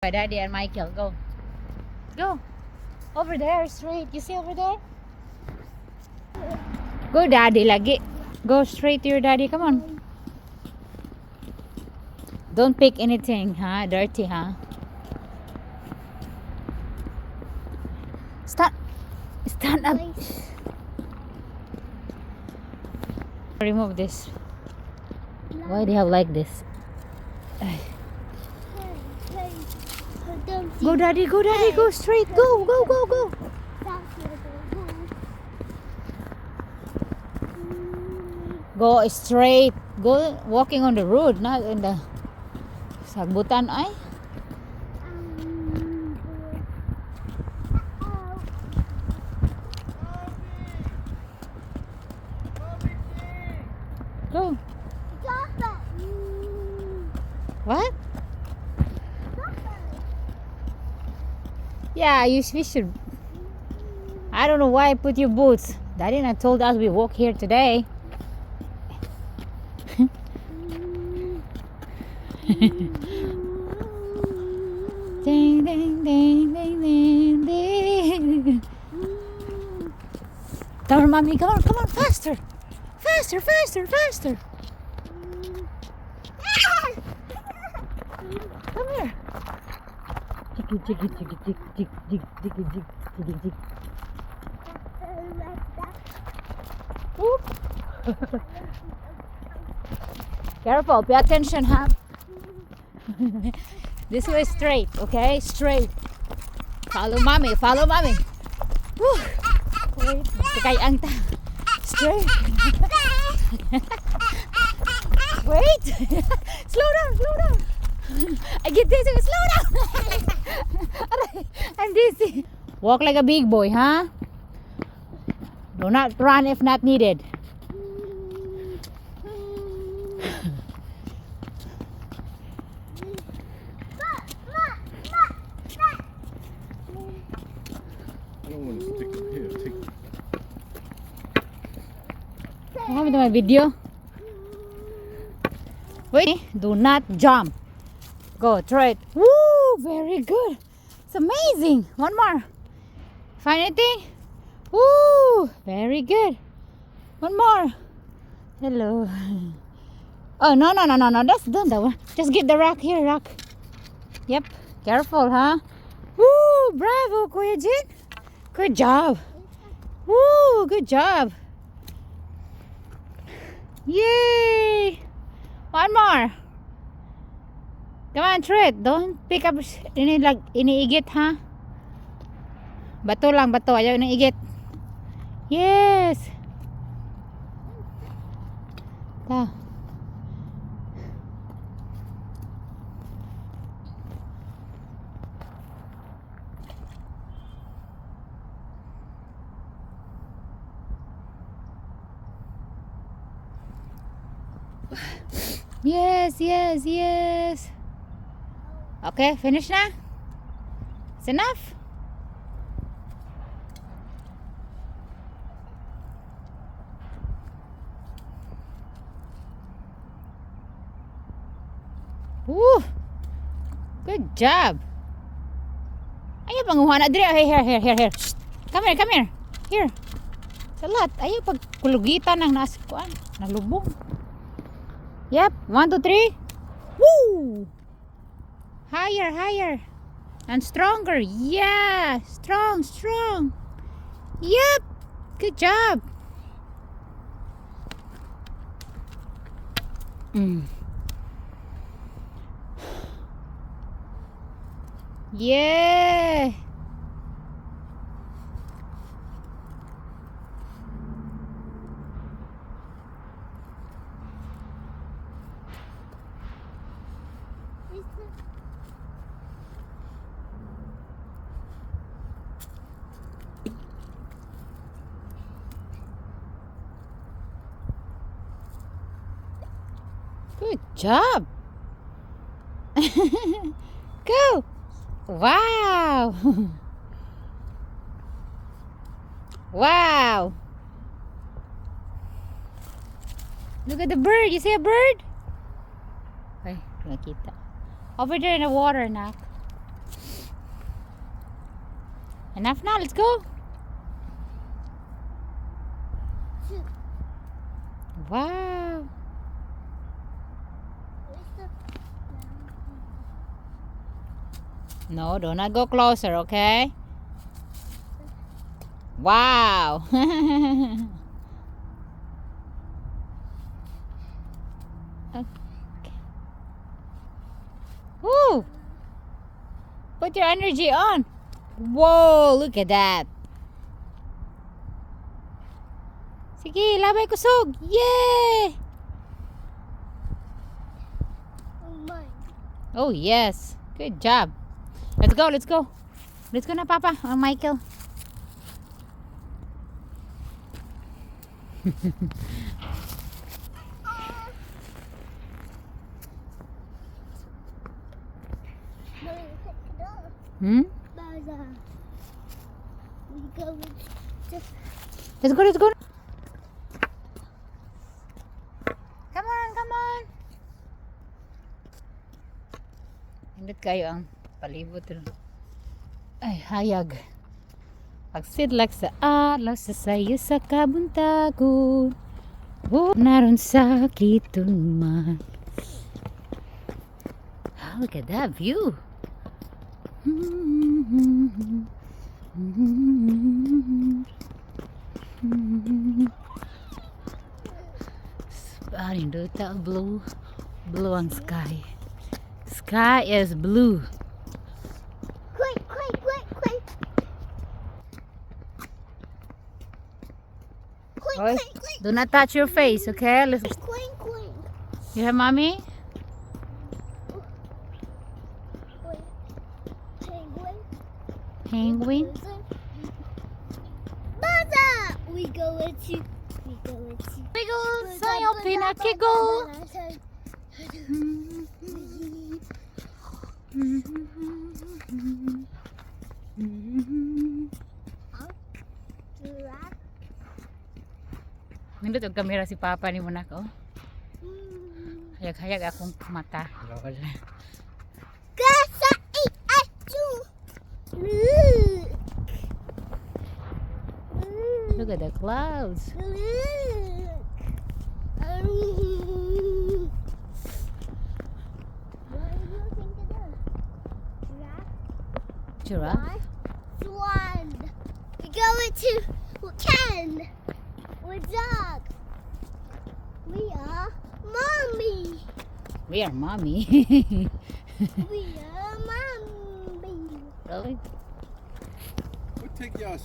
Daddy and Michael, go. Go. Over there, straight. You see over there? Go, Daddy, lagi. Go straight to your daddy. Come on. Don't pick anything, huh? Dirty, huh? Stand up. Remove this. Why do you have like this? Go, Daddy, go straight. Go. Go straight. Go walking on the road, not in the sagbutan ay. Go. What? Yeah, we should. I don't know why I put your boots. Daddy not told us we walk here today. Ding, ding, ding, ding, ding, ding. Tell her, Mommy, come on, faster. Faster. Come here. Jig. Whoop. Careful, pay attention, huh? This way straight, okay? Straight. Follow mommy. Woo. Wait, kayang ta. Straight. Wait. Slow down. I get dizzy. Slow down. I'm dizzy. Walk like a big boy, huh? Do not run if not needed. I don't want to stick it here. Take it. What happened to my video? Wait, do not jump. Go, try it. Woo, very good. It's amazing. One more. Find anything? Woo, very good. One more. Hello. Oh, no. That's done that one. Just get the rock here, rock. Yep. Careful, huh? Woo, bravo, Kuya Jin. Good job. Woo, good job. Yay. One more. Come on, try it. Don't pick up iniigit, ha? Bato lang, ayaw iniigit. Yes. Ta. Yes. Okay, finish na? It's enough? Woo! Good job. Ayaw panguha na dire. Here. Shh. Come here. Here. Salat. Ayaw pagkulugitan ng nasikuan. Nalubog. Yep. 1, 2, 3. Woo! Higher. And stronger. Yeah. Strong. Yep. Good job. Yeah. Good job. Go. Wow. Look at the bird. You see a bird? Ay, nakita. Over there in the water, nak. Enough now, let's go. Wow. No, do not go closer, okay? Wow. Okay. Woo! Put your energy on. Whoa, look at that. Sige, labay kusog. Yay! Oh, yes. Good job. Let's go, let's go. Let's go na, Papa. Oh, Michael. Hmm? Let's go, let's go. Come on, come on. Hindot kayo ang palibot. Ay, hayag. Pagsidlak sa alaw sa sayo sa kabuntagon. Oh, naroon sa kitulman. Oh, look at that view. Parinduta blue. Blue ang sky. Sky is blue. Quick, quick, quick, quick. Quick, Oy, quick, quick. do not touch your face, okay? Listen. Quick, quick. You hear mommy? Quick. Penguin. Penguin. Buzzer. We go into. Wiggle, sa'yo pinakigol. Nindot og kamera si Papa ni mo na ko. Hayag-hayag akong mata. Kasa achu. Look at the clouds. Giraffe. One. We go into Ken. We're dog. We are mommy. We are mommy. We are mommy. Really? We'll take y'all